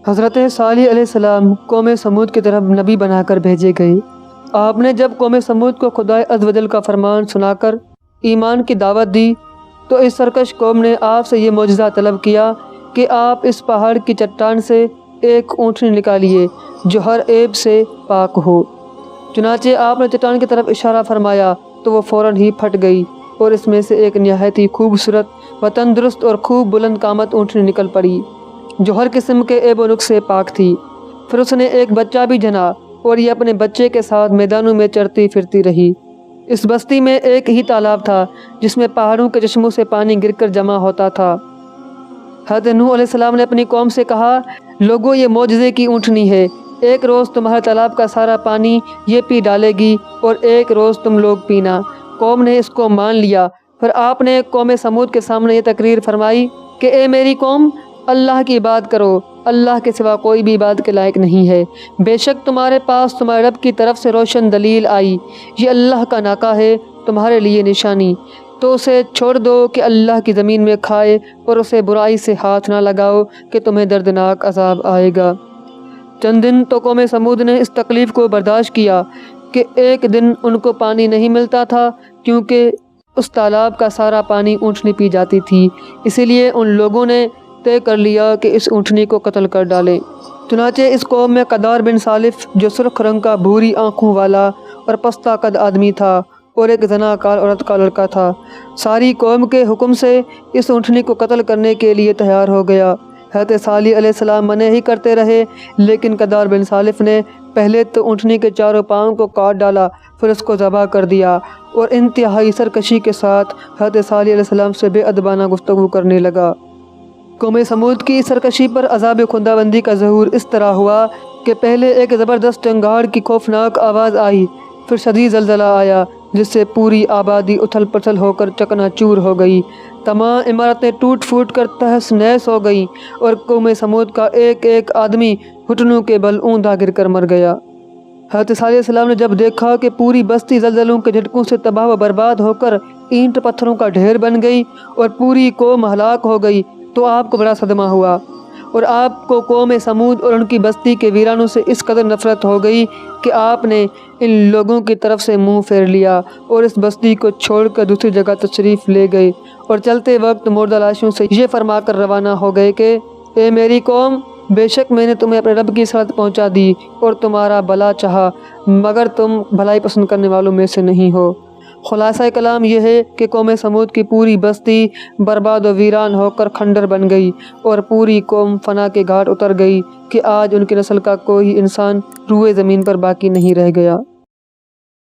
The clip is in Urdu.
حضرت صالح علیہ السلام قوم سمود کی طرف نبی بنا کر بھیجے گئے۔ آپ نے جب قوم سمود کو خدائے عز و جل کا فرمان سنا کر ایمان کی دعوت دی تو اس سرکش قوم نے آپ سے یہ معجزہ طلب کیا کہ آپ اس پہاڑ کی چٹان سے ایک اونٹنی نکالیے جو ہر عیب سے پاک ہو۔ چنانچہ آپ نے چٹان کی طرف اشارہ فرمایا تو وہ فوراً ہی پھٹ گئی اور اس میں سے ایک نہایت ہی خوبصورت و تندرست اور خوب بلند قامت اونٹنی نکل پڑی جو ہر قسم کے عیب و نقص سے پاک تھی۔ پھر اس نے ایک بچہ بھی جنا اور یہ اپنے بچے کے ساتھ میدانوں میں چرتی پھرتی رہی۔ اس بستی میں ایک ہی تالاب تھا جس میں پہاڑوں کے چشموں سے پانی گر کر جمع ہوتا تھا۔ حضرت نوح علیہ السلام نے اپنی قوم سے کہا، لوگو یہ معجزے کی اونٹنی ہے، ایک روز تمہارے تالاب کا سارا پانی یہ پی ڈالے گی اور ایک روز تم لوگ پینا۔ قوم نے اس کو مان لیا۔ پھر آپ نے قوم سمود کے سامنے یہ تقریر فرمائی کہ اے میری قوم، اللہ کی عبادت کرو، اللہ کے سوا کوئی بھی عبادت کے لائق نہیں ہے۔ بے شک تمہارے پاس تمہارے رب کی طرف سے روشن دلیل آئی، یہ اللہ کا ناکہ ہے تمہارے لیے نشانی، تو اسے چھوڑ دو کہ اللہ کی زمین میں کھائے اور اسے برائی سے ہاتھ نہ لگاؤ کہ تمہیں دردناک عذاب آئے گا۔ چند دن تو قوم سمود نے اس تکلیف کو برداشت کیا کہ ایک دن ان کو پانی نہیں ملتا تھا کیونکہ اس تالاب کا سارا پانی اونٹنی پی جاتی تھی، اسی لیے ان لوگوں نے طے کر لیا کہ اس اونٹنی کو قتل کر ڈالیں۔ چنانچہ اس قوم میں قدار بن سالف جو سرخ رنگ کا بھوری آنکھوں والا اور پستہ قد آدمی تھا اور ایک زناکار عورت کا لڑکا تھا، ساری قوم کے حکم سے اس اونٹنی کو قتل کرنے کے لیے تیار ہو گیا۔ حضرت صالح علیہ السلام منع ہی کرتے رہے لیکن قدار بن سالف نے پہلے تو اونٹنی کے چاروں پاؤں کو کاٹ ڈالا، پھر اس کو ذبح کر دیا اور انتہائی سرکشی کے ساتھ حضرت صالح علیہ السلام سے بے ادبانہ گفتگو کرنے لگا۔ قوم سمود کی سرکشی پر عذاب خداوندی کا ظہور اس طرح ہوا کہ پہلے ایک زبردست چنگاڑ کی خوفناک آواز آئی، پھر شدید زلزلہ آیا جس سے پوری آبادی اتھل پتھل ہو کر چکنا چور ہو گئی، تمام عمارتیں ٹوٹ پھوٹ کر تہس نہس ہو گئیں اور قوم سمود کا ایک ایک آدمی گھٹنوں کے بل اوندا گر کر مر گیا۔ حضرت صالح علیہ السلام نے جب دیکھا کہ پوری بستی زلزلوں کے جھٹکوں سے تباہ و برباد ہو کر اینٹ پتھروں کا ڈھیر بن گئی اور پوری قوم ہلاک ہو گئی تو آپ کو بڑا صدمہ ہوا اور آپ کو قوم سمود اور ان کی بستی کے ویرانوں سے اس قدر نفرت ہو گئی کہ آپ نے ان لوگوں کی طرف سے منہ پھیر لیا اور اس بستی کو چھوڑ کر دوسری جگہ تشریف لے گئے اور چلتے وقت مردہ لاشوں سے یہ فرما کر روانہ ہو گئے کہ اے میری قوم، بے شک میں نے تمہیں اپنے رب کی صلاحیت پہنچا دی اور تمہارا بھلا چاہا مگر تم بھلائی پسند کرنے والوں میں سے نہیں ہو۔ خلاصہ کلام یہ ہے کہ قوم سمود کی پوری بستی برباد و ویران ہو کر کھنڈر بن گئی اور پوری قوم فنا کے گھاٹ اتر گئی کہ آج ان کی نسل کا کوئی انسان روئے زمین پر باقی نہیں رہ گیا۔